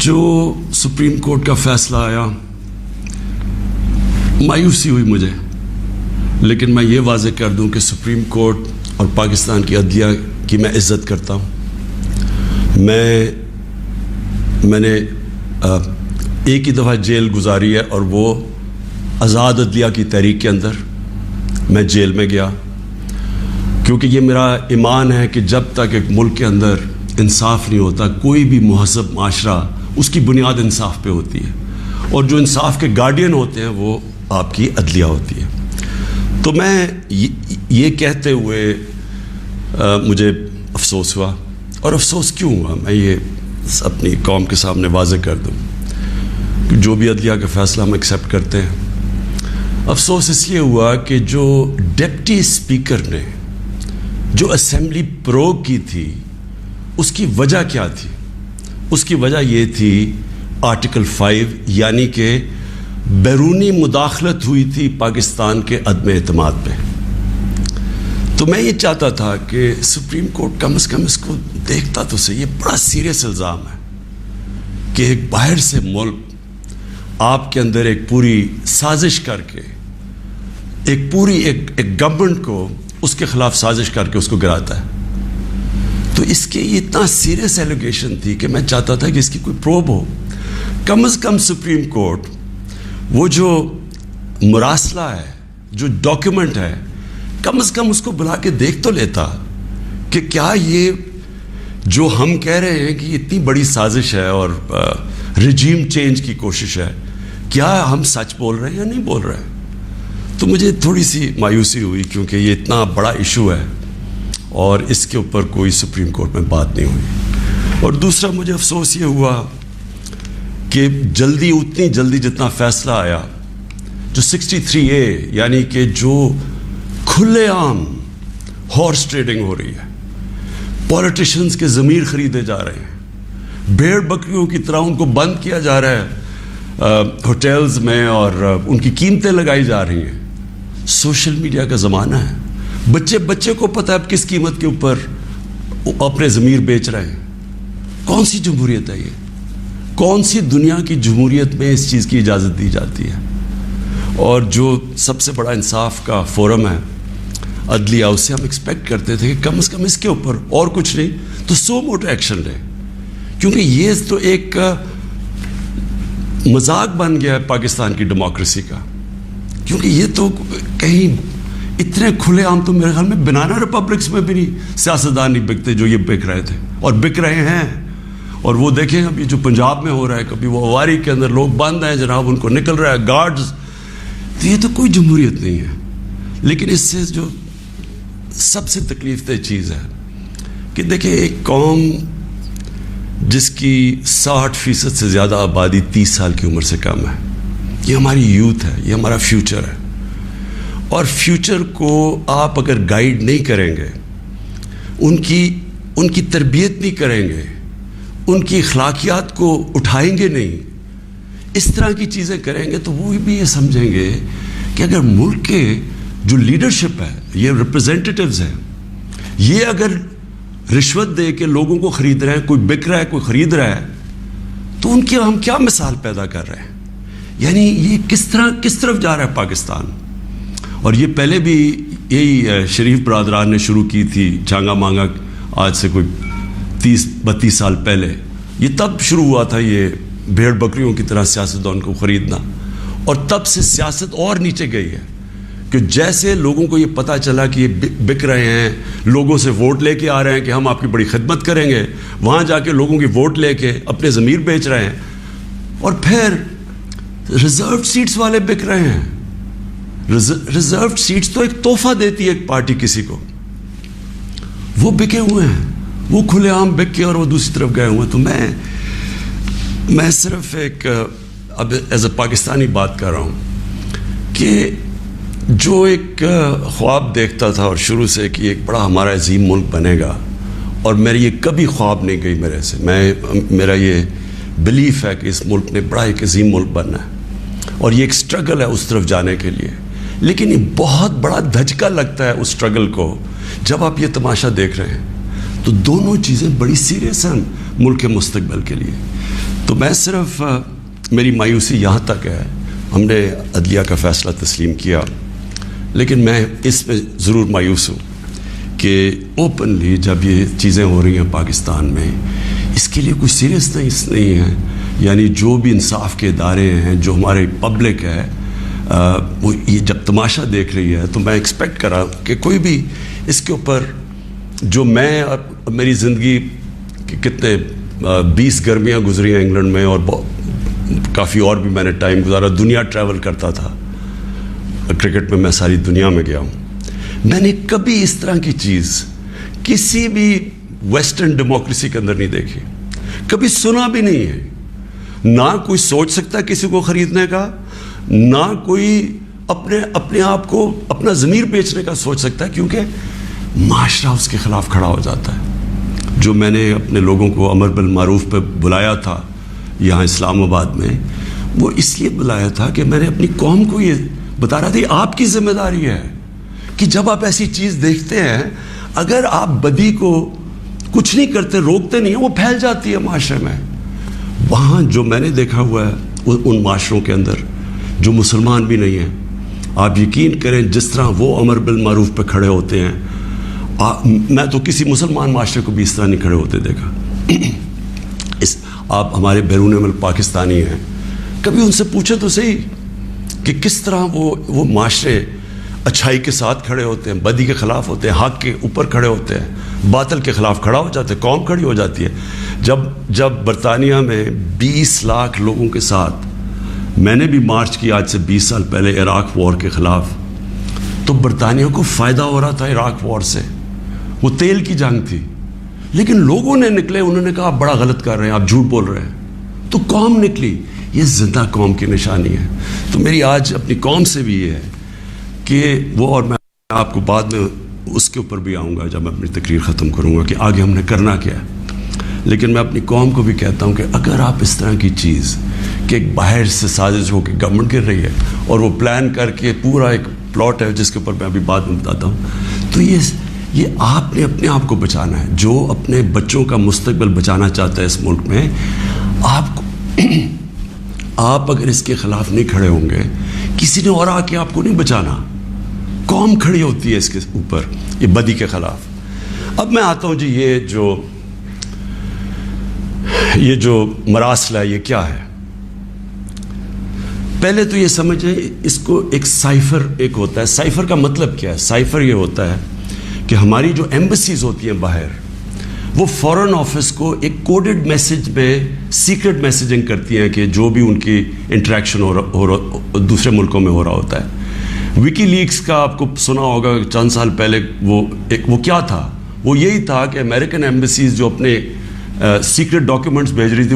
جو supreme court کا فیصلہ آیا مایوسی ہوئی مجھے، لیکن میں یہ واضح کر دوں کہ سپریم کورٹ اور پاکستان کی عدلیہ کی میں عزت کرتا ہوں۔ میں نے ایک ہی دفعہ جیل گزاری ہے، اور وہ آزاد عدلیہ کی تحریک کے اندر میں جیل میں گیا، کیونکہ یہ میرا ایمان ہے کہ جب تک ایک ملک کے اندر انصاف نہیں ہوتا، کوئی بھی مہذب معاشرہ اس کی بنیاد انصاف پہ ہوتی ہے، اور جو انصاف کے گارڈین ہوتے ہیں وہ آپ کی عدلیہ ہوتی ہے۔ تو میں یہ کہتے ہوئے مجھے افسوس ہوا، اور افسوس کیوں ہوا میں یہ اپنی قوم کے سامنے واضح کر دوں کہ جو بھی عدلیہ کا فیصلہ ہم ایکسیپٹ کرتے ہیں، افسوس اس لیے ہوا کہ جو ڈپٹی اسپیکر نے جو اسمبلی پروگ کی تھی اس کی وجہ کیا تھی؟ اس کی وجہ یہ تھی آرٹیکل 5، یعنی کہ بیرونی مداخلت ہوئی تھی پاکستان کے عدم اعتماد پہ۔ تو میں یہ چاہتا تھا کہ سپریم کورٹ کم از کم اس کو دیکھتا تو صحیح، یہ بڑا سیریس الزام ہے کہ ایک باہر سے ملک آپ کے اندر ایک پوری سازش کر کے ایک گورنمنٹ کو اس کے خلاف سازش کر کے اس کو گراتا ہے۔ تو اس کے یہ اتنا سیریس ایلیگیشن تھی کہ میں چاہتا تھا کہ اس کی کوئی پروب ہو۔ کم از کم سپریم کورٹ وہ جو مراسلہ ہے، جو ڈاکیومنٹ ہے، کم از کم اس کو بلا کے دیکھ تو لیتا کہ کیا یہ جو ہم کہہ رہے ہیں کہ اتنی بڑی سازش ہے اور رجیم چینج کی کوشش ہے، کیا ہم سچ بول رہے ہیں یا نہیں بول رہے ہیں۔ تو مجھے تھوڑی سی مایوسی ہوئی، کیونکہ یہ اتنا بڑا ایشو ہے اور اس کے اوپر کوئی سپریم کورٹ میں بات نہیں ہوئی۔ اور دوسرا مجھے افسوس یہ ہوا کہ اتنی جلدی جتنا فیصلہ آیا، جو 63A، یعنی کہ جو کھلے عام ہارس ٹریڈنگ ہو رہی ہے، پولیٹیشنز کے ضمیر خریدے جا رہے ہیں، بھیڑ بکریوں کی طرح ان کو بند کیا جا رہا ہے ہوٹلز میں، اور ان کی قیمتیں لگائی جا رہی ہیں۔ سوشل میڈیا کا زمانہ ہے، بچے کو پتہ ہے اب کس قیمت کے اوپر اپنے ضمیر بیچ رہے ہیں۔ کون سی جمہوریت ہے یہ؟ کون سی دنیا کی جمہوریت میں اس چیز کی اجازت دی جاتی ہے؟ اور جو سب سے بڑا انصاف کا فورم ہے عدلیہ، اس سے ہم ایکسپیکٹ کرتے تھے کہ کم از کم اس کے اوپر اور کچھ نہیں تو سو موٹو ایکشن لے، کیونکہ یہ تو ایک مذاق بن گیا ہے پاکستان کی ڈیموکریسی کا۔ کیونکہ یہ تو کہیں اتنے کھلے عام تو میرے خیال میں بنانا ریپبلکس میں بھی نہیں سیاستدان نہیں بکتے جو یہ بک رہے تھے اور بک رہے ہیں۔ اور وہ دیکھیں ابھی جو پنجاب میں ہو رہا ہے، کبھی وہ اواری کے اندر لوگ بند ہیں جناب، ان کو نکل رہا ہے گارڈز۔ تو یہ تو کوئی جمہوریت نہیں ہے۔ لیکن اس سے جو سب سے تکلیف دہ چیز ہے کہ دیکھیں ایک قوم جس کی 60% سے زیادہ آبادی 30 سال کی عمر سے کم ہے، یہ ہماری یوتھ ہے، یہ ہمارا فیوچر ہے، اور فیوچر کو آپ اگر گائیڈ نہیں کریں گے، ان کی تربیت نہیں کریں گے، ان کی اخلاقیات کو اٹھائیں گے نہیں، اس طرح کی چیزیں کریں گے، تو وہ بھی یہ سمجھیں گے کہ اگر ملک کے جو لیڈرشپ ہے، یہ ریپرزینٹیٹیوز ہیں، یہ اگر رشوت دے کے لوگوں کو خرید رہے ہیں، کوئی بک رہا ہے کوئی خرید رہا ہے، تو ان کی ہم کیا مثال پیدا کر رہے ہیں؟ یعنی یہ کس طرف جا رہا ہے پاکستان۔ اور یہ پہلے بھی یہی شریف برادران نے شروع کی تھی چانگا مانگا، آج سے کوئی 30-32 سال پہلے، یہ تب شروع ہوا تھا یہ بھیڑ بکریوں کی طرح سیاستدان کو خریدنا، اور تب سے سیاست اور نیچے گئی ہے کہ جیسے لوگوں کو یہ پتہ چلا کہ یہ بک رہے ہیں، لوگوں سے ووٹ لے کے آ رہے ہیں کہ ہم آپ کی بڑی خدمت کریں گے، وہاں جا کے لوگوں کی ووٹ لے کے اپنے ضمیر بیچ رہے ہیں، اور پھر ریزروڈ سیٹس والے بک رہے ہیں۔ ریزروڈ سیٹس تو ایک تحفہ دیتی ہے ایک پارٹی کسی کو، وہ بکے ہوئے ہیں، وہ کھلے عام بک کے اور وہ دوسری طرف گئے ہوئے ہیں۔ تو میں صرف ایک اب ایز اے پاکستانی بات کر رہا ہوں کہ جو ایک خواب دیکھتا تھا اور شروع سے کہ ایک بڑا ہمارا عظیم ملک بنے گا، اور میری یہ کبھی خواب نہیں گئی میرے سے، میرا یہ بلیف ہے کہ اس ملک نے بڑا ایک عظیم ملک بننا ہے، اور یہ ایک سٹرگل ہے اس طرف جانے کے لیے۔ لیکن یہ بہت بڑا دھچکا لگتا ہے اس سٹرگل کو جب آپ یہ تماشا دیکھ رہے ہیں، تو دونوں چیزیں بڑی سیریس ہیں ملک کے مستقبل کے لیے۔ تو میں صرف میری مایوسی یہاں تک ہے، ہم نے عدلیہ کا فیصلہ تسلیم کیا، لیکن میں اس پہ ضرور مایوس ہوں کہ اوپنلی جب یہ چیزیں ہو رہی ہیں پاکستان میں، اس کے لیے کوئی سیریسنس نہیں ہے. یعنی جو بھی انصاف کے ادارے ہیں، جو ہمارے پبلک ہے، وہ یہ جب تماشا دیکھ رہی ہے تو میں ایکسپیکٹ کر رہا ہوں کہ کوئی بھی اس کے اوپر، جو میں میری زندگی کتنے 20 گرمیاں گزری ہیں انگلینڈ میں، اور کافی اور بھی میں نے ٹائم گزارا، دنیا ٹریول کرتا تھا، کرکٹ میں ساری دنیا میں گیا ہوں. میں نے کبھی اس طرح کی چیز کسی بھی ویسٹرن ڈیموکریسی کے اندر نہیں دیکھی، کبھی سنا بھی نہیں ہے. نہ کوئی سوچ سکتا کسی کو خریدنے کا، نہ کوئی اپنے آپ کو اپنا ضمیر بیچنے کا سوچ سکتا ہے، کیونکہ معاشرہ اس کے خلاف کھڑا ہو جاتا ہے. جو میں نے اپنے لوگوں کو امر بالمعروف پہ بلایا تھا یہاں اسلام آباد میں، وہ اس لیے بلایا تھا کہ میں نے اپنی قوم کو یہ بتا رہا تھا کہ آپ کی ذمہ داری ہے کہ جب آپ ایسی چیز دیکھتے ہیں، اگر آپ بدی کو کچھ نہیں کرتے، روکتے نہیں ہیں، وہ پھیل جاتی ہے معاشرے میں. وہاں جو میں نے دیکھا ہوا ہے ان معاشروں کے اندر جو مسلمان بھی نہیں ہیں، آپ یقین کریں جس طرح وہ امر بالمعروف پہ کھڑے ہوتے ہیں، میں تو کسی مسلمان معاشرے کو بھی اس طرح نہیں کھڑے ہوتے دیکھا. آپ ہمارے بیرون ملک پاکستانی ہیں، کبھی ان سے پوچھیں تو صحیح کہ کس طرح وہ معاشرے اچھائی کے ساتھ کھڑے ہوتے ہیں، بدی کے خلاف ہوتے ہیں، حق کے اوپر کھڑے ہوتے ہیں، باطل کے خلاف کھڑا ہو جاتے ہیں، قوم کھڑی ہو جاتی ہے. جب برطانیہ میں 20 لاکھ لوگوں کے ساتھ میں نے بھی مارچ کی آج سے 20 سال پہلے عراق وار کے خلاف، تو برطانیہ کو فائدہ ہو رہا تھا عراق وار سے، وہ تیل کی جنگ تھی، لیکن لوگوں نے نکلے، انہوں نے کہا آپ بڑا غلط کر رہے ہیں، آپ جھوٹ بول رہے ہیں، تو قوم نکلی. یہ زندہ قوم کی نشانی ہے. تو میری آج اپنی قوم سے بھی یہ ہے کہ وہ، اور میں آپ کو بعد میں اس کے اوپر بھی آؤں گا جب میں اپنی تقریر ختم کروں گا کہ آگے ہم نے کرنا کیا ہے، لیکن میں اپنی قوم کو بھی کہتا ہوں کہ اگر آپ اس طرح کی چیز کہ ایک باہر سے سازش ہو کے گورنمنٹ گر رہی ہے اور وہ پلان کر کے پورا ایک پلاٹ ہے جس کے اوپر میں ابھی بعد میں بتاتا ہوں، تو یہ آپ نے اپنے آپ کو بچانا ہے. جو اپنے بچوں کا مستقبل بچانا چاہتا ہے اس ملک میں، آپ اگر اس کے خلاف نہیں کھڑے ہوں گے، کسی نے اور آ کے آپ کو نہیں بچانا. قوم کھڑی ہوتی ہے اس کے اوپر، یہ بدی کے خلاف. اب میں آتا ہوں جی، یہ جو مراسلہ ہے یہ کیا ہے. پہلے تو یہ سمجھیں اس کو ایک سائفر ایک ہوتا ہے. سائفر کا مطلب کیا ہے؟ سائفر یہ ہوتا ہے کہ ہماری جو ایمبیسیز ہوتی ہیں باہر، وہ فورن آفس کو ایک کوڈڈ میسج میں سیکرٹ میسیجنگ کرتی ہیں کہ جو بھی ان کی انٹریکشن دوسرے ملکوں میں ہو رہا ہوتا ہے. وکی لیکس کا آپ کو سنا ہوگا چند سال پہلے، وہ کیا تھا؟ وہ یہی تھا کہ امریکن ایمبیسیز جو اپنے سیکرٹ ڈاکیومنٹس بھیج رہی تھی،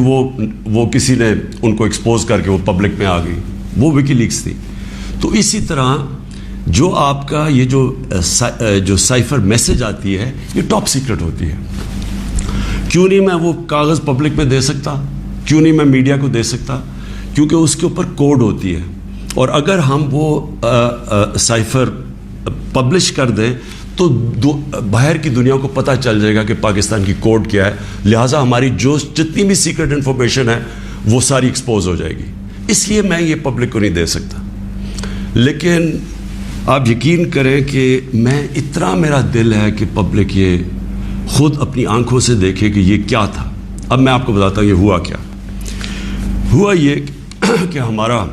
وہ کسی نے ان کو ایکسپوز کر کے وہ پبلک میں آ گئی، وہ وکی لیکس تھی. تو اسی طرح جو آپ کا یہ جو سائفر میسج آتی ہے، یہ ٹاپ سیکرٹ ہوتی ہے. کیوں نہیں میں وہ کاغذ پبلک میں دے سکتا؟ کیوں نہیں میں میڈیا کو دے سکتا؟ کیونکہ اس کے اوپر کوڈ ہوتی ہے، اور اگر ہم وہ سائفر پبلش کر دیں تو باہر کی دنیا کو پتہ چل جائے گا کہ پاکستان کی کوڈ کیا ہے. لہٰذا ہماری جتنی بھی سیکرٹ انفارمیشن ہے وہ ساری ایکسپوز ہو جائے گی. اس لیے میں یہ پبلک کو نہیں دے سکتا. لیکن آپ یقین کریں کہ میں اتنا میرا دل ہے کہ پبلک یہ خود اپنی آنکھوں سے دیکھے کہ یہ کیا تھا. اب میں آپ کو بتاتا ہوں یہ ہوا کیا. ہوا یہ کہ ہمارا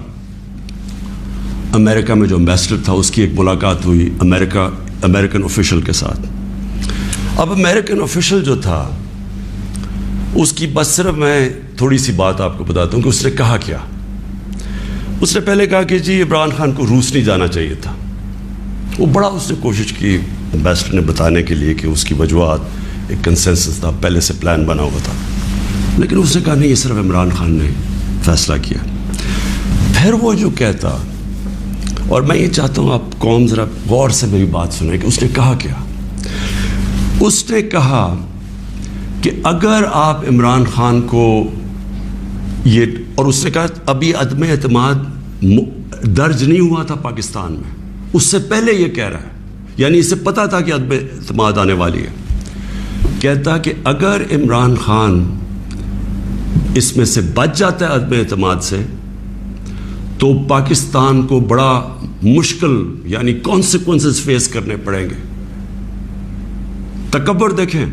امریکہ میں جو امبیسڈر تھا اس کی ایک ملاقات ہوئی امریکن آفیشل کے ساتھ. اب امریکن آفیشل جو تھا اس کی بس صرف میں تھوڑی سی بات آپ کو بتاتا ہوں کہ اس نے کہا کیا. اس نے پہلے کہا کہ جی عمران خان کو روس نہیں جانا چاہیے تھا. وہ بڑا اس نے کوشش کی امبیسڈر نے بتانے کے لیے کہ اس کی وجوہات، ایک کنسنسس تھا، پہلے سے پلان بنا ہوا تھا، لیکن اس نے کہا نہیں، یہ صرف عمران خان نے فیصلہ کیا. پھر وہ جو کہتا، اور میں یہ چاہتا ہوں آپ قوم ذرا غور سے میری بات سنیں کہ اس نے کہا کیا. اس نے کہا کہ اگر آپ عمران خان کو یہ، اور اس نے کہا ابھی عدم اعتماد درج نہیں ہوا تھا پاکستان میں، اس سے پہلے یہ کہہ رہا ہے، یعنی اسے پتا تھا کہ عدم اعتماد آنے والی ہے. کہتا کہ اگر عمران خان اس میں سے بچ جاتا ہے عدم اعتماد سے تو پاکستان کو بڑا مشکل یعنی کانسیکوینسز فیس کرنے پڑیں گے. تکبر دیکھیں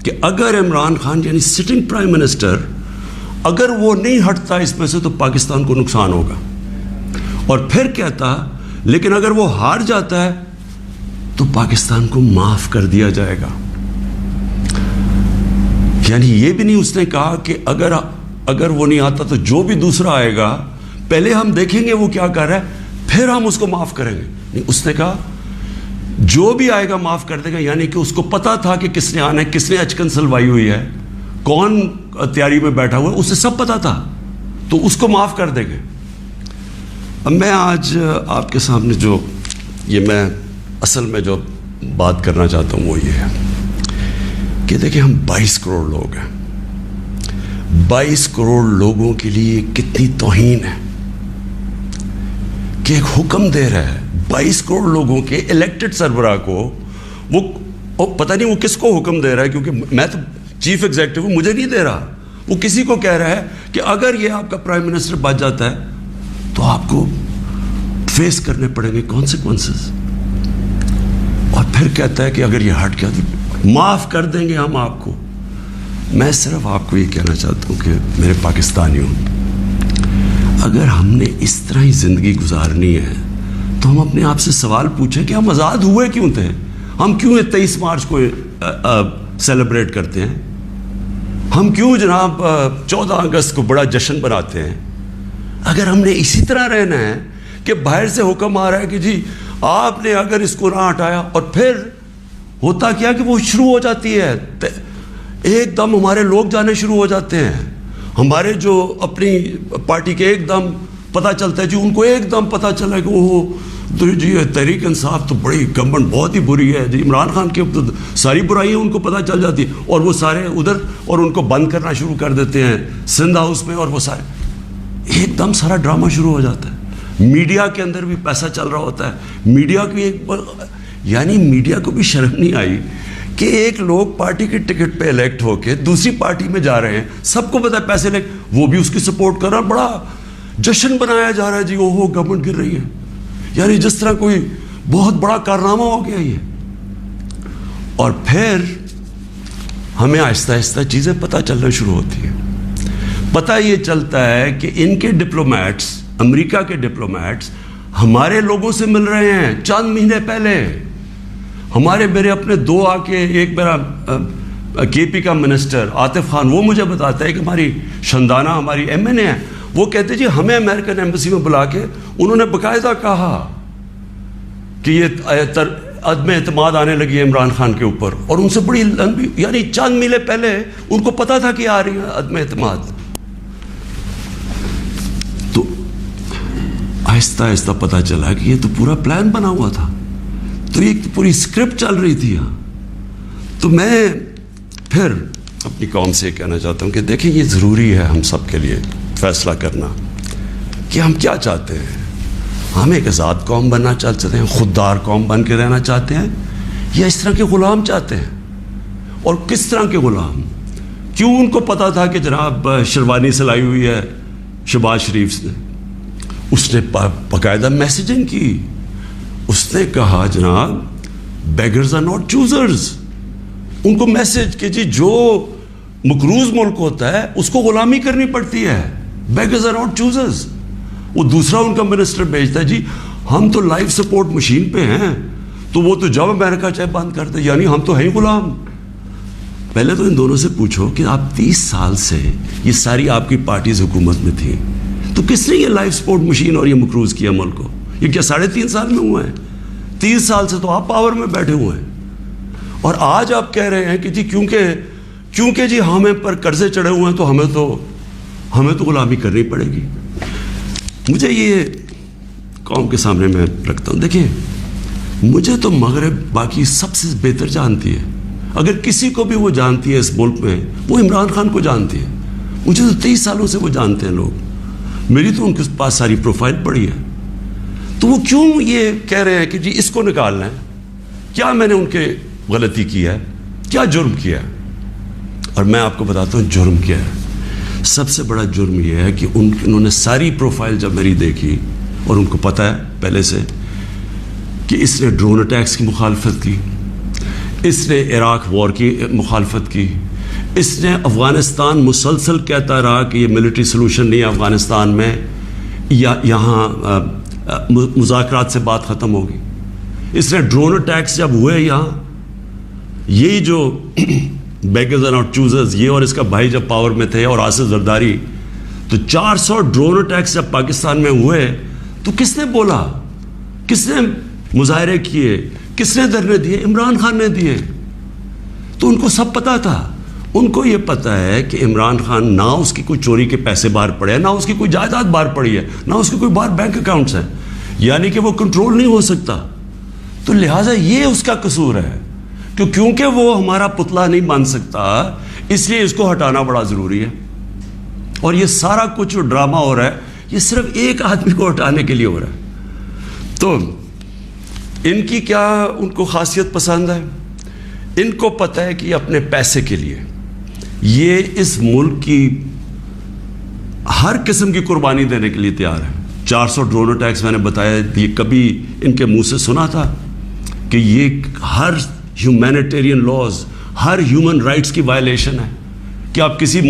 کہ اگر عمران خان یعنی سٹنگ پرائم منسٹر اگر وہ نہیں ہٹتا اس میں سے تو پاکستان کو نقصان ہوگا. اور پھر کہتا لیکن اگر وہ ہار جاتا ہے تو پاکستان کو معاف کر دیا جائے گا. یعنی یہ بھی نہیں اس نے کہا کہ اگر وہ نہیں آتا تو جو بھی دوسرا آئے گا پہلے ہم دیکھیں گے وہ کیا کر رہا ہے پھر ہم اس کو معاف کریں گے. نہیں, اس نے کہا جو بھی آئے گا معاف کر دے گا. یعنی کہ اس کو پتا تھا کہ کس نے آنا ہے, کس نے اچکن سلوائی ہوئی ہے, کون تیاری میں بیٹھا ہوا ہے, اسے سب پتا تھا تو اس کو معاف کر دیں گے. اب میں آج آپ کے سامنے جو میں اصل میں جو بات کرنا چاہتا ہوں وہ یہ ہے کہ دیکھیں ہم 22 کروڑ لوگ ہیں. 22 کروڑ لوگوں کے لیے کتنی توہین ہے کہ ایک حکم دے رہا ہے 22 کروڑ لوگوں کے الیکٹڈ سربراہ کو. وہ پتہ نہیں وہ کس کو حکم دے رہا ہے, کیونکہ میں تو چیف ایگزیکٹو ہوں, مجھے نہیں دے رہا. وہ کسی کو کہہ رہا ہے کہ اگر یہ آپ کا پرائم منسٹر بچ جاتا ہے تو آپ کو فیس کرنے پڑیں گے کانسیکوینسز. اور پھر کہتا ہے کہ اگر یہ ہٹ گیا تو معاف کر دیں گے ہم آپ کو. میں صرف آپ کو یہ کہنا چاہتا ہوں کہ میرے پاکستانیوں, اگر ہم نے اس طرح ہی زندگی گزارنی ہے تو ہم اپنے آپ سے سوال پوچھیں کہ ہم آزاد ہوئے کیوں تھے. ہم کیوں 23 مارچ کو سیلیبریٹ کرتے ہیں, ہم کیوں جناب 14 اگست کو بڑا جشن بناتے ہیں. اگر ہم نے اسی طرح رہنا ہے کہ باہر سے حکم آ رہا ہے کہ جی آپ نے اگر اس کو نہ ہٹایا, اور پھر ہوتا کیا کہ وہ شروع ہو جاتی ہے ایک دم ہمارے لوگ جانے شروع ہو جاتے ہیں. ہمارے جو اپنی پارٹی کے ایک دم پتہ چلتا ہے جی ان کو ایک دم پتہ چلا کہ وہ جی تحریک انصاف تو بڑی گورنمنٹ بہت ہی بری ہے, جی عمران خان کی ساری برائیاں ان کو پتہ چل جاتی ہیں اور وہ سارے ادھر اور ان کو بند کرنا شروع کر دیتے ہیں سندھ ہاؤس میں, اور وہ سارے ایک دم سارا ڈرامہ شروع ہو جاتا ہے. میڈیا کے اندر بھی پیسہ چل رہا ہوتا ہے. میڈیا کی یعنی میڈیا کو بھی شرم نہیں آئی کہ ایک لوگ پارٹی کے ٹکٹ پہ الیکٹ ہو کے دوسری پارٹی میں جا رہے ہیں, سب کو پتا ہے پیسے لے, وہ بھی اس کی سپورٹ کر رہا, بڑا جشن بنایا جا رہا ہے جی وہ گورنمنٹ گر رہی ہے. یعنی جس طرح کوئی بہت بڑا کارنامہ ہو گیا یہ. اور پھر ہمیں آہستہ آہستہ چیزیں پتہ چلنا شروع ہوتی ہیں. پتہ یہ چلتا ہے کہ ان کے ڈپلومیٹس, امریکہ کے ڈپلومیٹس ہمارے لوگوں سے مل رہے ہیں چند مہینے پہلے. میرے اپنے 2 آ کے, ایک میرا کے پی کا منسٹر عاطف خان, وہ مجھے بتاتا ہے کہ ہماری شندانہ ہماری ایم این اے ہے, وہ کہتے جی ہمیں امریکن ایمبیسی میں بلا کے انہوں نے باقاعدہ کہا کہ یہ عدم اعتماد آنے لگی ہے عمران خان کے اوپر, اور ان سے بڑی لمبی یعنی چند مہینے پہلے ان کو پتا تھا کہ آ رہی ہے عدم اعتماد. تو آہستہ آہستہ پتا چلا کہ یہ تو پورا پلان بنا ہوا تھا, تو یہ پوری اسکرپٹ چل رہی تھی یہاں. تو میں پھر اپنی قوم سے کہنا چاہتا ہوں کہ دیکھیں یہ ضروری ہے ہم سب کے لیے فیصلہ کرنا کہ ہم کیا چاہتے ہیں. ہم ایک آزاد قوم بننا چاہتے ہیں, خوددار قوم بن کے رہنا چاہتے ہیں, یا اس طرح کے غلام چاہتے ہیں. اور کس طرح کے غلام, کیوں ان کو پتا تھا کہ جناب شیروانی سلائی ہوئی ہے شہباز شریف نے, اس نے باقاعدہ میسیجنگ کی. اس نے کہا جناب بیگرز آر ناٹ چوزرز. ان کو میسج کہ جی جو مقروض ملک ہوتا ہے اس کو غلامی کرنی پڑتی ہے, بیگرز آر ناٹ چوزرز. وہ دوسرا ان کا منسٹر بھیجتا ہے جی ہم تو لائف سپورٹ مشین پہ ہیں, تو وہ تو جب امریکہ چاہے بند کرتے, یعنی ہم تو ہیں غلام. پہلے تو ان دونوں سے پوچھو کہ آپ 30 سال سے یہ ساری آپ کی پارٹیز حکومت میں تھیں, تو کس نے یہ لائف سپورٹ مشین اور یہ مقروض کیا ملک کو؟ یہ کیا 3.5 سال میں ہوا ہے؟ 30 سال سے تو آپ پاور میں بیٹھے ہوئے ہیں, اور آج آپ کہہ رہے ہیں کہ جی کیونکہ جی ہمیں پر قرضے چڑھے ہوئے ہیں تو ہمیں تو غلامی کرنی پڑے گی. مجھے یہ قوم کے سامنے میں رکھتا ہوں, دیکھیں مجھے تو مغرب باقی سب سے بہتر جانتی ہے. اگر کسی کو بھی وہ جانتی ہے اس ملک میں, وہ عمران خان کو جانتی ہے. مجھے تو 23 سالوں سے وہ جانتے ہیں لوگ, میری تو ان کے پاس ساری پروفائل پڑی ہے. تو وہ کیوں یہ کہہ رہے ہیں کہ جی اس کو نکالنا ہے؟ کیا میں نے ان کے غلطی کی ہے, کیا جرم کیا ہے؟ اور میں آپ کو بتاتا ہوں جرم کیا ہے. سب سے بڑا جرم یہ ہے کہ انہوں نے ساری پروفائل جب میری دیکھی، اور ان کو پتہ ہے پہلے سے کہ اس نے ڈرون اٹیکس کی مخالفت کی، اس نے عراق وار کی مخالفت کی، اس نے افغانستان مسلسل کہتا رہا کہ یہ ملٹری سلوشن نہیں ہے افغانستان میں، یا یہاں مذاکرات سے بات ختم ہوگی۔ اس نے ڈرون اٹیکس جب ہوئے یہاں، یہی جو بیگرز اینڈ چوزرز، یہ اور اس کا بھائی جب پاور میں تھے اور آصف زرداری، تو 400 ڈرون اٹیکس جب پاکستان میں ہوئے تو کس نے بولا، کس نے مظاہرے کیے، کس نے دھرنے دیے؟ عمران خان نے دیے۔ تو ان کو سب پتا تھا، ان کو یہ پتا ہے کہ عمران خان نہ اس کی کوئی چوری کے پیسے باہر پڑے ہیں، نہ اس کی کوئی جائیداد باہر پڑی ہے، نہ اس کے کوئی باہر بینک اکاؤنٹس ہیں، یعنی کہ وہ کنٹرول نہیں ہو سکتا۔ تو لہٰذا یہ اس کا قصور ہے کہ کیونکہ وہ ہمارا پتلا نہیں بن سکتا، اس لیے اس کو ہٹانا بڑا ضروری ہے۔ اور یہ سارا کچھ جو ڈرامہ ہو رہا ہے، یہ صرف ایک آدمی کو ہٹانے کے لیے ہو رہا ہے۔ تو ان کی کیا ان کو خاصیت پسند ہے؟ ان کو پتہ ہے کہ یہ اپنے پیسے کے لیے یہ اس ملک کی ہر قسم کی قربانی دینے کے لیے تیار ہے۔ 400 ڈرون اٹیکس میں نے بتایا، یہ کبھی ان کے منہ سے سنا تھا کہ یہ ہر ہیومینیٹیرین لاز، ہر ہیومن رائٹس کی وائلیشن ہے کہ آپ کسی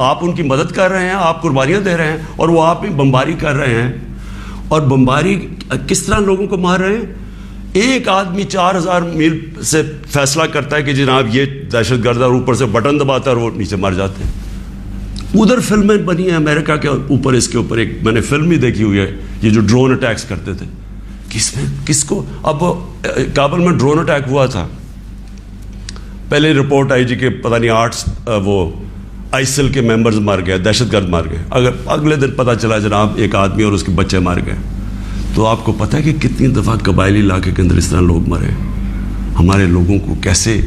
آپ ان کی مدد کر رہے ہیں، آپ قربانیاں دے رہے ہیں، اور وہ آپ ہی بمباری کر رہے ہیں۔ اور بمباری کس طرح لوگوں کو مار رہے ہیں؟ ایک آدمی 4000 میل سے فیصلہ کرتا ہے کہ جناب یہ دہشت گرد، اور اوپر سے بٹن دباتا ہے اور وہ نیچے مر جاتے ہیں۔ ادھر فلمیں بنی ہیں امریکہ کے اوپر، اس کے اوپر ایک میں نے فلم بھی دیکھی ہوئی ہے، یہ جو ڈرون اٹیکس کرتے تھے، کس کو اب کابل میں ڈرون اٹیک ہوا تھا، پہلے رپورٹ آئی جی کہ پتہ نہیں 8 وہ آئسل کے ممبرز مر گئے، دہشت گرد مر گئے، اگر اگلے دن پتہ چلا جناب ایک آدمی اور اس کے بچے مر گئے۔ تو آپ کو پتہ ہے کہ کتنی دفعہ قبائلی علاقے کے اندر اس طرح لوگ مرے، ہمارے لوگوں کو کیسے،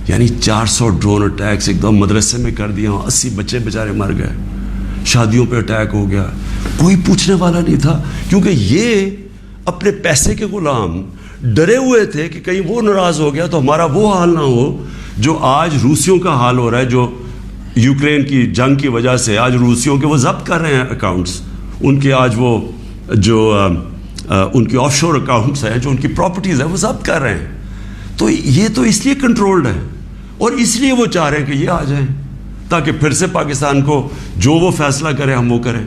یعنی 400 ڈرون اٹیکس ایک دم مدرسے میں کر دیا، 80 بچے بیچارے مر گئے، شادیوں پہ اٹیک ہو گیا، کوئی پوچھنے والا نہیں تھا، کیونکہ یہ اپنے پیسے کے غلام ڈرے ہوئے تھے کہ کہیں وہ ناراض ہو گیا تو ہمارا وہ حال نہ ہو جو آج روسیوں کا حال ہو رہا ہے، جو یوکرین کی جنگ کی وجہ سے آج روسیوں کے وہ ضبط کر رہے ہیں اکاؤنٹس، ان کے آج وہ جو ان کی آف شور اکاؤنٹس ہیں، جو ان کی پراپرٹیز ہیں، وہ ضبط کر رہے ہیں۔ تو یہ تو اس لیے کنٹرولڈ ہے، اور اس لیے وہ چاہ رہے ہیں کہ یہ آ جائیں تاکہ پھر سے پاکستان کو جو وہ فیصلہ کریں ہم وہ کریں۔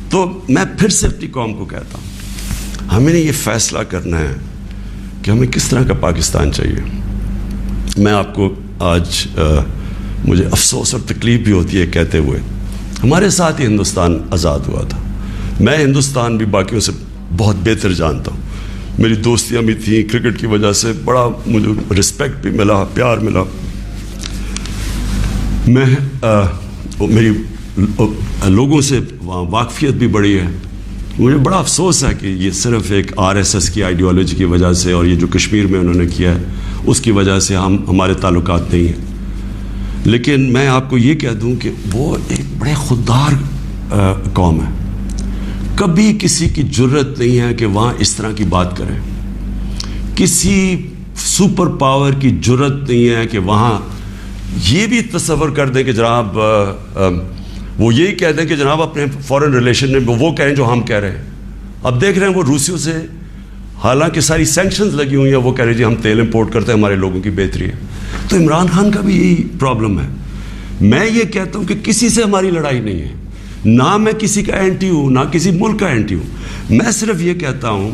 تو میں پھر سے اپنی قوم کو کہتا ہوں، ہمیں نے یہ فیصلہ کرنا ہے کہ ہمیں کس طرح کا پاکستان چاہیے۔ میں آپ کو آج مجھے افسوس اور تکلیف بھی ہوتی ہے کہتے ہوئے، ہمارے ساتھ ہی ہندوستان آزاد ہوا تھا، میں ہندوستان بھی باقیوں سے بہت بہتر جانتا ہوں، میری دوستیاں بھی تھیں، کرکٹ کی وجہ سے بڑا مجھے رسپیکٹ بھی ملا، پیار ملا، میں میری لوگوں سے واقفیت بھی بڑی ہے۔ مجھے بڑا افسوس ہے کہ یہ صرف ایک RSS کی آئیڈیالوجی کی وجہ سے، اور یہ جو کشمیر میں انہوں نے کیا ہے اس کی وجہ سے ہمارے تعلقات نہیں ہیں۔ لیکن میں آپ کو یہ کہہ دوں کہ وہ ایک بڑے خوددار قوم ہے، کبھی کسی کی جرت نہیں ہے کہ وہاں اس طرح کی بات کریں، کسی سپر پاور کی جرت نہیں ہے کہ وہاں یہ بھی تصور کر دیں کہ جناب وہ یہی کہہ دیں کہ جناب اپنے فورن ریلیشن میں وہ کہیں جو ہم کہہ رہے ہیں۔ اب دیکھ رہے ہیں وہ روسیوں سے حالانکہ ساری سینکشنز لگی ہوئی ہیں، وہ کہہ رہے جی ہم تیل امپورٹ کرتے ہیں، ہمارے لوگوں کی بہتری ہے۔ تو عمران خان کا بھی یہی پرابلم ہے۔ میں یہ کہتا ہوں کہ کسی سے ہماری لڑائی نہیں ہے، نہ میں کسی کا اینٹی ہوں، نہ کسی ملک کا اینٹی ہوں، میں صرف یہ کہتا ہوں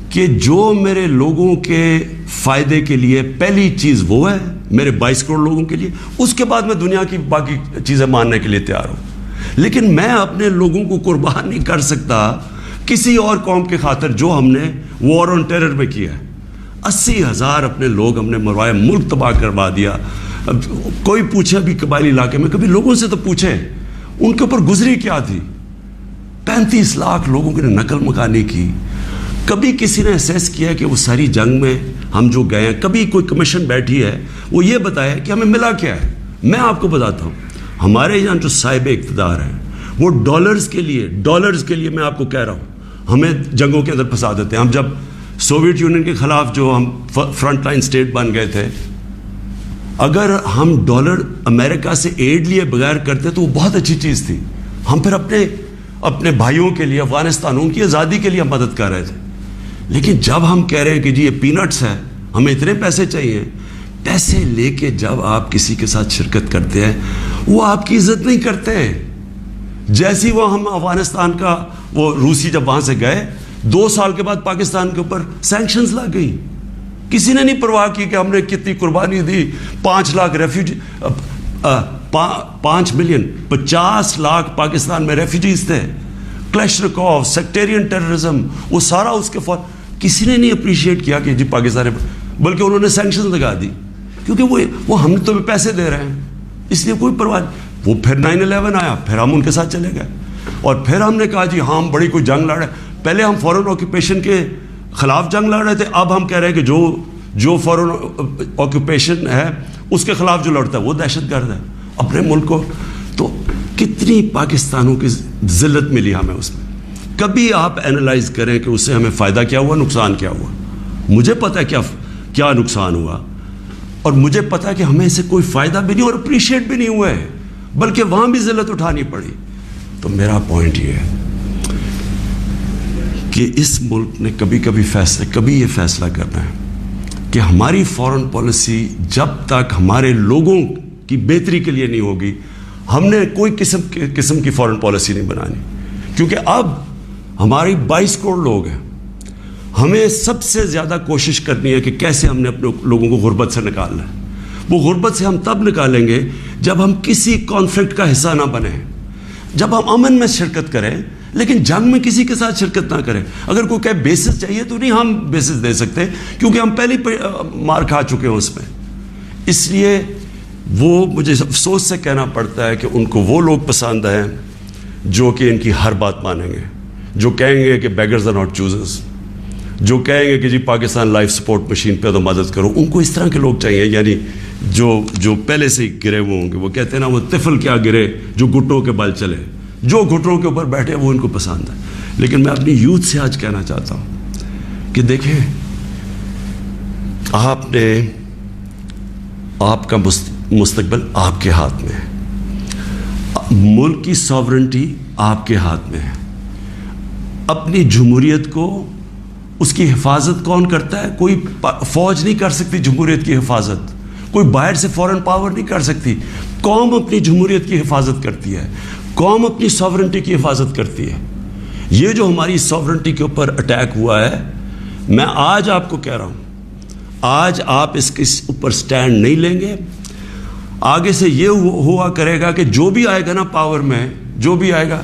کہ جو میرے لوگوں کے فائدے کے لیے پہلی چیز وہ ہے، میرے 22 کروڑ لوگوں کے لیے، اس کے بعد میں دنیا کی باقی چیزیں ماننے کے لیے تیار ہوں، لیکن میں اپنے لوگوں کو قربان نہیں کر سکتا کسی اور قوم کے خاطر جو ہم نے وار آن ٹیرر میں کیا ہے۔ 80,000 اپنے لوگ ہم نے مروائے، ملک تباہ کروا دیا۔ اب کوئی پوچھے بھی قبائلی علاقے میں، کبھی لوگوں سے تو پوچھیں ان کے اوپر گزری کیا تھی۔ 35 لاکھ لوگوں کی نقل مکانی کی۔ کبھی کسی نے اسیس کیا کہ وہ ساری جنگ میں ہم جو گئے ہیں، کبھی کوئی کمیشن بیٹھی ہے وہ یہ بتایا کہ ہمیں ملا کیا ہے؟ میں آپ کو بتاتا ہوں، ہمارے یہاں جو صاحب اقتدار ہیں وہ ڈالرز کے لیے میں آپ کو کہہ رہا ہوں ہمیں جنگوں کے اندر پھنسا دیتے ہیں۔ ہم جب سوویت یونین کے خلاف جو ہم فرنٹ لائن سٹیٹ بن گئے تھے، اگر ہم ڈالر امریکہ سے ایڈ لیے بغیر کرتے تو وہ بہت اچھی چیز تھی. ہم پھر اپنے بھائیوں کے لیے، افغانستانوں کی آزادی کے لیے مدد کر رہے تھے. لیکن جب ہم کہہ رہے ہیں کہ جی یہ پینٹس ہے، ہمیں اتنے پیسے چاہیے، پیسے لے کے جب آپ کسی کے ساتھ شرکت کرتے ہیں وہ آپ کی عزت نہیں کرتے ہیں. جیسی وہ ہم افغانستان کا وہ روسی جب وہاں سے گئے 2 سال کے بعد پاکستان کے اوپر سینکشنز لگ گئی. کسی نے نہیں پرواہ کی کہ ہم نے کتنی قربانی دی. 5 لاکھ ریفیوجی 5 ملین 50 لاکھ پاکستان میں ریفیوجیز تھے. کلیشنکوف، سیکٹیرین ٹیررزم، وہ سارا اس کے فور کسی نے نہیں اپریشیٹ کیا کہ جی پاکستان، بلکہ انہوں نے سینکشنز لگا دی کیونکہ وہ ہم تو پیسے دے رہے ہیں اس لیے کوئی پرواہ نہیں. وہ پھر 9/11 آیا، پھر ہم ان کے ساتھ چلے گئے اور پھر ہم نے کہا جی ہاں ہم بڑی کوئی جنگ لڑ رہے ہیں. پہلے ہم فورن آکوپیشن کے خلاف جنگ لڑ رہے تھے، اب ہم کہہ رہے ہیں کہ جو فورن آکوپیشن ہے اس کے خلاف جو لڑتا ہے وہ دہشت گرد ہے اپنے ملک کو. تو کتنی پاکستانوں کی ذلت ملی ہمیں اس میں. کبھی آپ اینالائز کریں کہ اس سے ہمیں فائدہ کیا ہوا، نقصان کیا ہوا. مجھے پتہ ہے کیا نقصان ہوا اور مجھے پتہ ہے کہ ہمیں اسے کوئی فائدہ بھی نہیں اور اپریشیٹ بھی نہیں ہوا ہے، بلکہ وہاں بھی ذلت اٹھانی پڑی. تو میرا پوائنٹ یہ ہے کہ اس ملک نے کبھی یہ فیصلہ کرنا ہے کہ ہماری فورن پالیسی جب تک ہمارے لوگوں کی بہتری کے لیے نہیں ہوگی، ہم نے کوئی قسم کی فورن پالیسی نہیں بنانی. کیونکہ اب ہماری 22 کروڑ لوگ ہیں. ہمیں سب سے زیادہ کوشش کرنی ہے کہ کیسے ہم نے اپنے لوگوں کو غربت سے نکالنا ہے. وہ غربت سے ہم تب نکالیں گے جب ہم کسی کانفلکٹ کا حصہ نہ بنیں، جب ہم امن میں شرکت کریں لیکن جنگ میں کسی کے ساتھ شرکت نہ کریں. اگر کوئی کہے بیسس چاہیے تو نہیں، ہم بیسس دے سکتے کیونکہ ہم پہلے مار کھا چکے ہیں اس میں. اس لیے وہ مجھے افسوس سے کہنا پڑتا ہے کہ ان کو وہ لوگ پسند ہیں جو کہ ان کی ہر بات مانیں گے، جو کہیں گے کہ بیگرز آر ناٹ چوزرز، جو کہیں گے کہ جی پاکستان لائف سپورٹ مشین پہ تو مدد کرو. ان کو اس طرح کے لوگ چاہیے، یعنی جو پہلے سے ہی گرے ہوئے ہوں گے. وہ کہتے ہیں نا وہ طفل کیا گرے جو گھٹنوں کے بل چلے، جو گھٹنوں کے اوپر بیٹھے وہ ان کو پسند ہے. لیکن میں اپنی یوتھ سے آج کہنا چاہتا ہوں کہ دیکھیں آپ کا مستقبل آپ کے ہاتھ میں ہے. ملک کی ساورنٹی آپ کے ہاتھ میں ہے. اپنی جمہوریت کو، اس کی حفاظت کون کرتا ہے؟ کوئی فوج نہیں کر سکتی جمہوریت کی حفاظت، کوئی باہر سے فورن پاور نہیں کر سکتی. قوم اپنی جمہوریت کی حفاظت کرتی ہے، قوم اپنی ساورنٹی کی حفاظت کرتی ہے. یہ جو ہماری ساورنٹی کے اوپر اٹیک ہوا ہے، میں آج آپ کو کہہ رہا ہوں، آج آپ اس کے اوپر سٹینڈ نہیں لیں گے، آگے سے یہ ہوا کرے گا کہ جو بھی آئے گا نا پاور میں، جو بھی آئے گا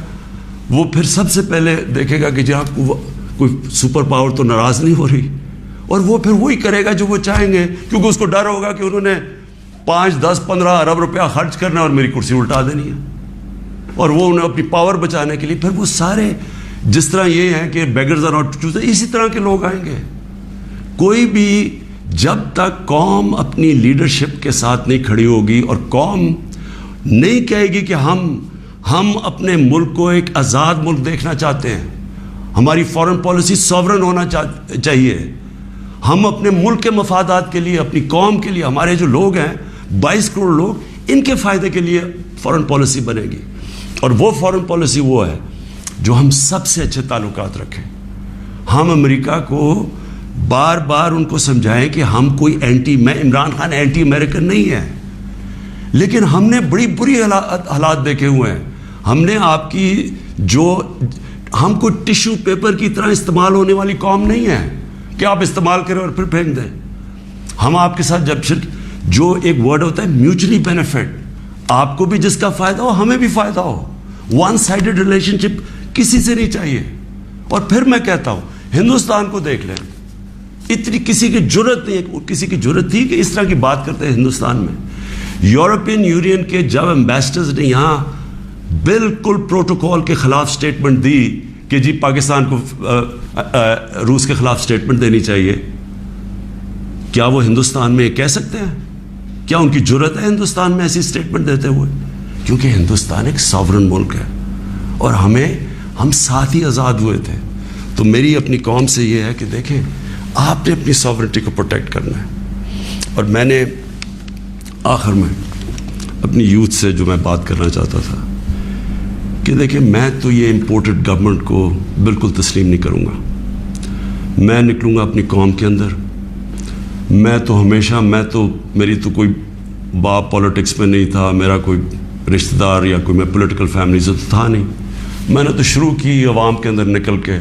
وہ پھر سب سے پہلے دیکھے گا کہ جی آپ کو کوئی سپر پاور تو ناراض نہیں ہو رہی، اور وہ پھر وہی کرے گا جو وہ چاہیں گے، کیونکہ اس کو ڈر ہوگا کہ انہوں نے 5, 10, 15 ارب روپیہ خرچ کرنا ہے اور میری کرسی الٹا دینی ہے. اور وہ انہیں اپنی پاور بچانے کے لیے پھر وہ سارے، جس طرح یہ ہیں کہ بیگرز آر ناٹ چوزرز، اسی طرح کے لوگ آئیں گے. کوئی بھی جب تک قوم اپنی لیڈرشپ کے ساتھ نہیں کھڑی ہوگی اور قوم نہیں کہے گی کہ ہم اپنے ملک کو ایک آزاد ملک دیکھنا چاہتے ہیں، ہماری فورن پالیسی ساورن ہونا چاہیے، ہم اپنے ملک کے مفادات کے لیے، اپنی قوم کے لیے، ہمارے جو لوگ ہیں 22 کروڑ لوگ، ان کے فائدے کے لیے فورن پالیسی بنے گی. اور وہ فورن پالیسی وہ ہے جو ہم سب سے اچھے تعلقات رکھیں. ہم امریکہ کو بار بار ان کو سمجھائیں کہ ہم کوئی میں عمران خان اینٹی امریکن نہیں ہے، لیکن ہم نے بڑی بری حالات دیکھے ہوئے ہیں. ہم نے آپ کی ہم کوئی ٹیشو پیپر کی طرح استعمال ہونے والی قوم نہیں ہے کہ آپ استعمال کریں اور پھر پھینک دیں. ہم آپ کے ساتھ جو ایک ورڈ ہوتا ہے میوچلی بینیفٹ، آپ کو بھی جس کا فائدہ ہو ہمیں بھی فائدہ ہو. ون سائیڈڈ ریلیشن شپ کسی سے نہیں چاہیے. اور پھر میں کہتا ہوں ہندوستان کو دیکھ لیں، اتنی کسی کی جرت نہیں، کسی کی جرت تھی کہ اس طرح کی بات کرتے ہیں ہندوستان میں. یورپین یونین کے جب ایمبیسڈرز نے یہاں بالکل پروٹوکول کے خلاف سٹیٹمنٹ دی کہ جی پاکستان کو روس کے خلاف سٹیٹمنٹ دینی چاہیے، کیا وہ ہندوستان میں کہہ سکتے ہیں؟ کیا ان کی جرت ہے ہندوستان میں ایسی سٹیٹمنٹ دیتے ہوئے؟ کیونکہ ہندوستان ایک ساورن ملک ہے اور ہم ساتھ ہی آزاد ہوئے تھے. تو میری اپنی قوم سے یہ ہے کہ دیکھیں آپ نے اپنی ساورنٹی کو پروٹیکٹ کرنا ہے. اور میں نے آخر میں اپنی یوتھ سے جو میں بات کرنا چاہتا تھا کہ دیکھیں میں تو یہ امپورٹڈ گورنمنٹ کو بالکل تسلیم نہیں کروں گا. میں نکلوں گا اپنی قوم کے اندر. میں تو میری تو کوئی باپ پولیٹکس میں نہیں تھا, میرا کوئی رشتہ دار یا کوئی میں پولیٹیکل فیملی سے تو تھا نہیں. میں نے تو شروع کی عوام کے اندر نکل کے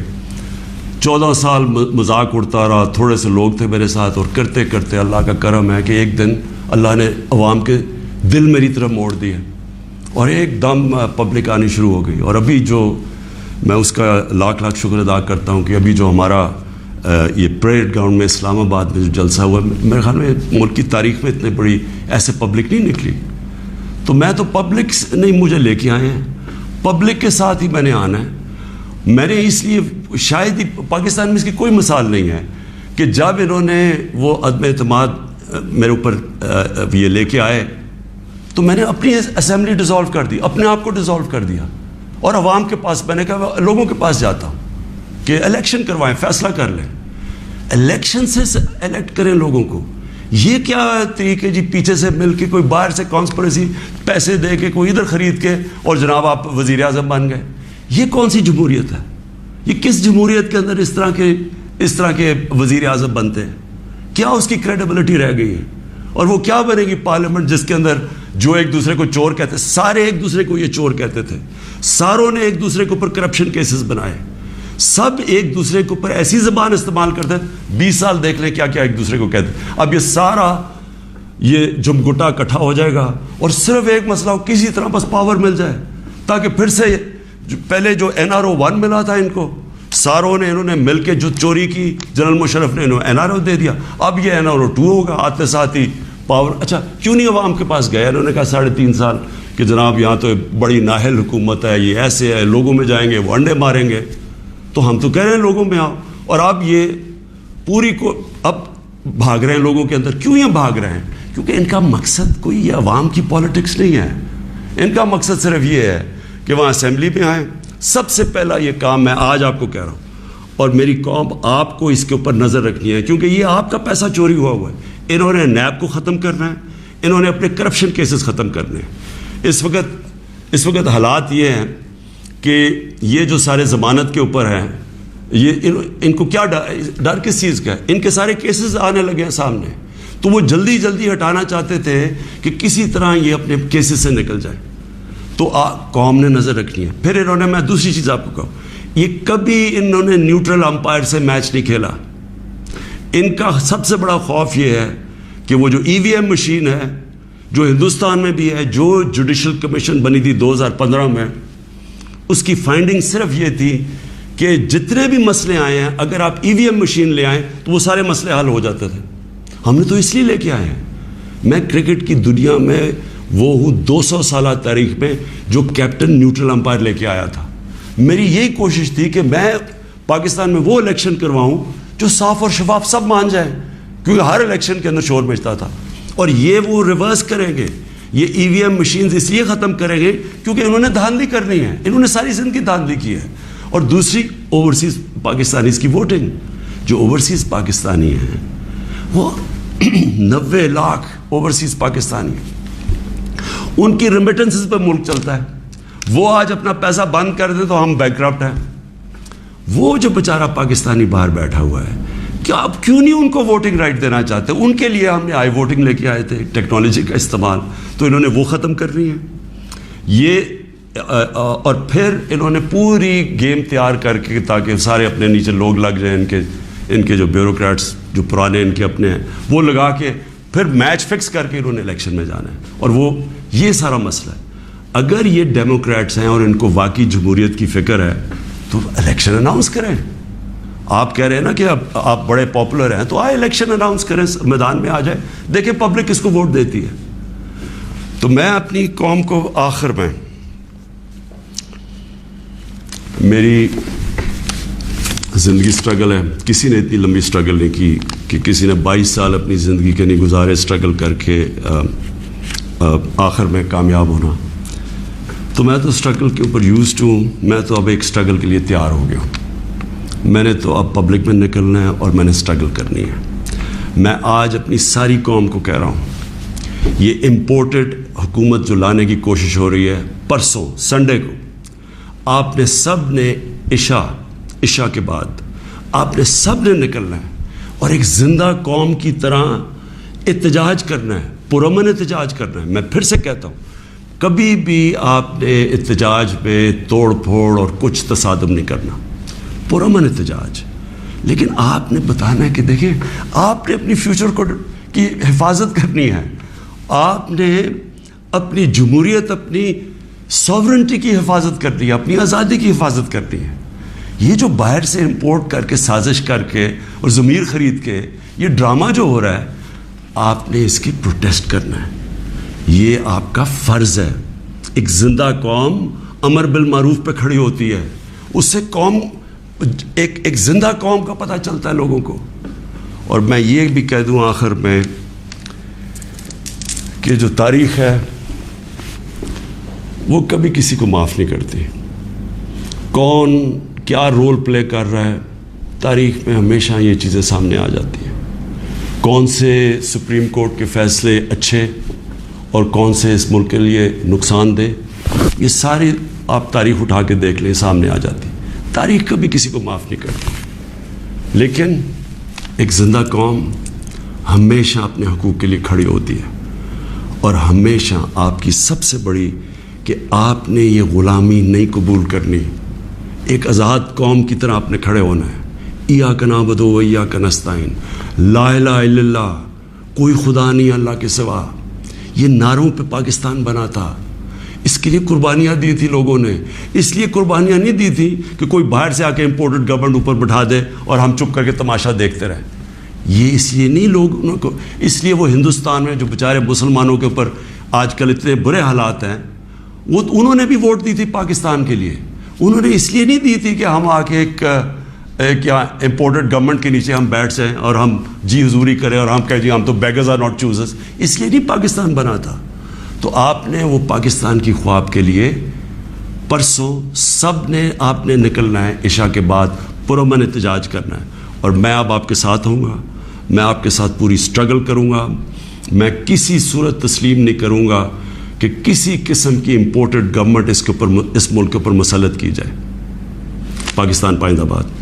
14 سال مذاق اڑتا رہا. تھوڑے سے لوگ تھے میرے ساتھ, اور کرتے کرتے اللہ کا کرم ہے کہ ایک دن اللہ نے عوام کے دل میری طرف موڑ دیے اور ایک دم پبلک آنی شروع ہو گئی. اور ابھی جو میں اس کا لاکھ لاکھ شکر ادا کرتا ہوں کہ ابھی جو ہمارا یہ پریڈ گراؤنڈ میں اسلام آباد میں جو جلسہ ہوا, میرے خیال میں ملک کی تاریخ میں اتنی بڑی ایسے پبلک نہیں نکلی. تو میں تو پبلک نہیں مجھے لے کے آئے ہیں, پبلک کے ساتھ ہی میں نے آنا ہے. میں نے اس لیے شاید ہی پاکستان میں اس کی کوئی مثال نہیں ہے کہ جب انہوں نے وہ عدم اعتماد میرے اوپر یہ لے کے آئے تو میں نے اپنی اسمبلی ڈیزالو کر دی, اپنے آپ کو ڈیزالو کر دیا, اور عوام کے پاس میں نے کہا لوگوں کے پاس جاتا ہوں کہ الیکشن کروائیں, فیصلہ کر لیں, الیکشن سے الیکٹ کریں لوگوں کو. یہ کیا طریقے جی پیچھے سے مل کے کوئی باہر سے کانسپریسی پیسے دے کے کوئی ادھر خرید کے اور جناب آپ وزیر اعظم بن گئے. یہ کون سی جمہوریت ہے؟ یہ کس جمہوریت کے اندر اس طرح کے وزیر اعظم بنتے ہیں؟ کیا اس کی کریڈیبلٹی رہ گئی ہے؟ اور وہ کیا بنے گی پارلیمنٹ جس کے اندر جو ایک دوسرے کو چور کہتے, سارے ایک دوسرے کو یہ چور کہتے تھے, ساروں نے ایک دوسرے کے اوپر کرپشن کیسز بنائے, سب ایک دوسرے کے اوپر ایسی زبان استعمال کرتے. 20 سال دیکھ لیں کیا کیا ایک دوسرے کو کہتے. اب یہ سارا یہ جمگٹا اکٹھا ہو جائے گا اور صرف ایک مسئلہ ہو, کسی طرح بس پاور مل جائے تاکہ پھر سے پہلے جو NRO 1 ملا تھا ان کو, ساروں نے انہوں نے مل کے جو چوری کی, جنرل مشرف نے انہوں NRO دے دیا, اب یہ NRO 2 ہوگا. آتے ساتھ ہی پاور. اچھا کیوں نہیں عوام کے پاس گئے؟ انہوں نے کہا 3.5 سال کہ جناب یہاں تو بڑی نااہل حکومت ہے, یہ ایسے ہے, لوگوں میں جائیں گے وہ انڈے ماریں گے. تو ہم تو کہہ رہے ہیں لوگوں میں آؤ, اور اب یہ پوری کو اب بھاگ رہے ہیں لوگوں کے اندر. کیوں یہ بھاگ رہے ہیں؟ کیونکہ ان کا مقصد کوئی یہ عوام کی پالیٹکس نہیں ہے. ان کا مقصد صرف یہ ہے کہ وہاں اسمبلی میں آئیں. سب سے پہلا یہ کام میں آج آپ کو کہہ رہا ہوں, اور میری قوم آپ کو اس کے اوپر نظر رکھنی ہے, کیونکہ یہ آپ کا پیسہ چوری ہوا ہے. انہوں نے نیب کو ختم کرنا ہے, انہوں نے اپنے کرپشن کیسز ختم کرنے ہیں. اس وقت حالات یہ ہیں کہ یہ جو سارے ضمانت کے اوپر ہیں, یہ ان کو کیا ڈر کس چیز کا ہے؟ ان کے سارے کیسز آنے لگے ہیں سامنے, تو وہ جلدی جلدی ہٹانا چاہتے تھے کہ کسی طرح یہ اپنے کیسز سے نکل جائے. تو قوم نے نظر رکھنی ہے. پھر انہوں نے, میں دوسری چیز آپ کو کہوں, یہ کبھی انہوں نے نیوٹرل امپائر سے میچ نہیں کھیلا. ان کا سب سے بڑا خوف یہ ہے کہ وہ جو EVM مشین ہے جو ہندوستان میں بھی ہے, جو جوڈیشل کمیشن بنی تھی 2015 میں, اس کی فائنڈنگ صرف یہ تھی کہ جتنے بھی مسئلے آئے ہیں اگر آپ EVM مشین لے آئیں تو وہ سارے مسئلے حل ہو جاتے تھے. ہم نے تو اس لیے لے کے آئے ہیں. میں کرکٹ کی دنیا میں وہ ہوں 200 سالہ تاریخ میں جو کیپٹن نیوٹرل امپائر لے کے آیا تھا. میری یہی کوشش تھی کہ میں پاکستان میں وہ الیکشن کرواؤں جو صاف اور شفاف سب مان جائیں, کیونکہ ہر الیکشن کے اندر شور مچتا تھا. اور یہ وہ ریورس کریں گے, یہ EVM مشینز اس لیے ختم کریں گے کیونکہ انہوں نے دھاندلی کرنی ہے. انہوں نے ساری زندگی دھاندلی کی ہے. اور دوسری اوورسیز پاکستانیز کی ووٹنگ, جو اوورسیز پاکستانی ہیں وہ 90 لاکھ اوورسیز پاکستانی ہیں, ان کی ریمیٹنسز پہ ملک چلتا ہے. وہ آج اپنا پیسہ بند کر دے تو ہم بینکرپٹ ہیں. وہ جو بیچارہ پاکستانی باہر بیٹھا ہوا ہے, کیا آپ کیوں نہیں ان کو ووٹنگ رائٹ دینا چاہتے؟ ان کے لیے ہم نے آئی ووٹنگ لے کے آئے تھے, ٹیکنالوجی کا استعمال, تو انہوں نے وہ ختم کرنی ہے. یہ اور پھر انہوں نے پوری گیم تیار کر کے تاکہ سارے اپنے نیچے لوگ لگ جائیں, ان کے جو بیوروکریٹس جو پرانے ان کے اپنے ہیں وہ لگا کے پھر میچ فکس کر کے انہوں نے الیکشن میں جانا ہے. اور وہ یہ سارا مسئلہ ہے. اگر یہ ڈیموکریٹس ہیں اور ان کو واقعی جمہوریت کی فکر ہے تو الیکشن اناؤنس کریں. آپ کہہ رہے ہیں نا کہ اب آپ بڑے پاپولر ہیں, تو آئے الیکشن اناؤنس کریں, میدان میں آ جائے, دیکھیں پبلک اس کو ووٹ دیتی ہے. تو میں اپنی قوم کو آخر میں, میری زندگی سٹرگل ہے, کسی نے اتنی لمبی سٹرگل نہیں کی کہ کسی نے 22 سال اپنی زندگی کے نہیں گزارے سٹرگل کر کے آخر میں کامیاب ہونا. تو میں تو سٹرگل کے اوپر یوزڈ ہوں. میں تو اب ایک سٹرگل کے لیے تیار ہو گیا ہوں. میں نے تو اب پبلک میں نکلنا ہے اور میں نے سٹرگل کرنی ہے. میں آج اپنی ساری قوم کو کہہ رہا ہوں یہ امپورٹڈ حکومت جو لانے کی کوشش ہو رہی ہے، پرسوں سنڈے کو آپ نے سب نے عشاء کے بعد آپ نے سب نے نکلنا ہے اور ایک زندہ قوم کی طرح احتجاج کرنا ہے، پرامن احتجاج کرنا ہے۔ میں پھر سے کہتا ہوں، کبھی بھی آپ نے احتجاج میں توڑ پھوڑ اور کچھ تصادم نہیں کرنا، پرامن احتجاج۔ لیکن آپ نے بتانا ہے کہ دیکھیں، آپ نے اپنی فیوچر کو کی حفاظت کرنی ہے، آپ نے اپنی جمہوریت، اپنی ساورنٹی کی حفاظت کرنی ہے، اپنی آزادی کی حفاظت کرنی ہے۔ یہ جو باہر سے امپورٹ کر کے سازش کر کے اور ضمیر خرید کے یہ ڈرامہ جو ہو رہا ہے، آپ نے اس کی پروٹیسٹ کرنا ہے، یہ آپ کا فرض ہے۔ ایک زندہ قوم امر بالمعروف پہ کھڑی ہوتی ہے، اس سے قوم ایک زندہ قوم کا پتہ چلتا ہے لوگوں کو۔ اور میں یہ بھی کہہ دوں آخر میں کہ جو تاریخ ہے وہ کبھی کسی کو معاف نہیں کرتی۔ کون کیا رول پلے کر رہا ہے، تاریخ میں ہمیشہ یہ چیزیں سامنے آ جاتی ہیں۔ کون سے سپریم کورٹ کے فیصلے اچھے اور کون سے اس ملک کے لیے نقصان دہ، یہ ساری آپ تاریخ اٹھا کے دیکھ لیں، سامنے آ جاتی۔ تاریخ کبھی کسی کو معاف نہیں کرتی، لیکن ایک زندہ قوم ہمیشہ اپنے حقوق کے لیے کھڑی ہوتی ہے، اور ہمیشہ آپ کی سب سے بڑی کہ آپ نے یہ غلامی نہیں قبول کرنی، ایک آزاد قوم کی طرح آپ نے کھڑے ہونا ہے۔ ایاک نعبد و ایاک نستعین، لا الہ الا اللہ، کوئی خدا نہیں اللہ کے سوا۔ یہ نعروں پہ پاکستان بنا تھا، اس کے لیے قربانیاں دی تھی لوگوں نے۔ اس لیے قربانیاں نہیں دی تھی کہ کوئی باہر سے آ کے امپورٹڈ گورنمنٹ اوپر بٹھا دے اور ہم چپ کر کے تماشا دیکھتے رہیں۔ یہ اس لیے نہیں لوگوں کو، اس لیے وہ ہندوستان میں جو بیچارے مسلمانوں کے اوپر آج کل اتنے برے حالات ہیں، وہ انہوں نے بھی ووٹ دی تھی پاکستان کے لیے۔ انہوں نے اس لیے نہیں دی تھی کہ ہم آ کے ایک امپورٹڈ گورنمنٹ کے نیچے ہم بیٹھ جائیں اور ہم جی حضوری کریں اور ہم کہیں جی ہم تو بیگرز آر ناٹ چوزرز، اس لیے نہیں پاکستان بنا تھا۔ تو آپ نے وہ پاکستان کی خواب کے لیے پرسوں سب نے آپ نے نکلنا ہے، عشاء کے بعد پرامن احتجاج کرنا ہے، اور میں اب آپ کے ساتھ ہوں گا، میں آپ کے ساتھ پوری سٹرگل کروں گا۔ میں کسی صورت تسلیم نہیں کروں گا کہ کسی قسم کی امپورٹڈ گورنمنٹ اس ملک کے اوپر مسلط کی جائے۔ پاکستان پائندہ باد۔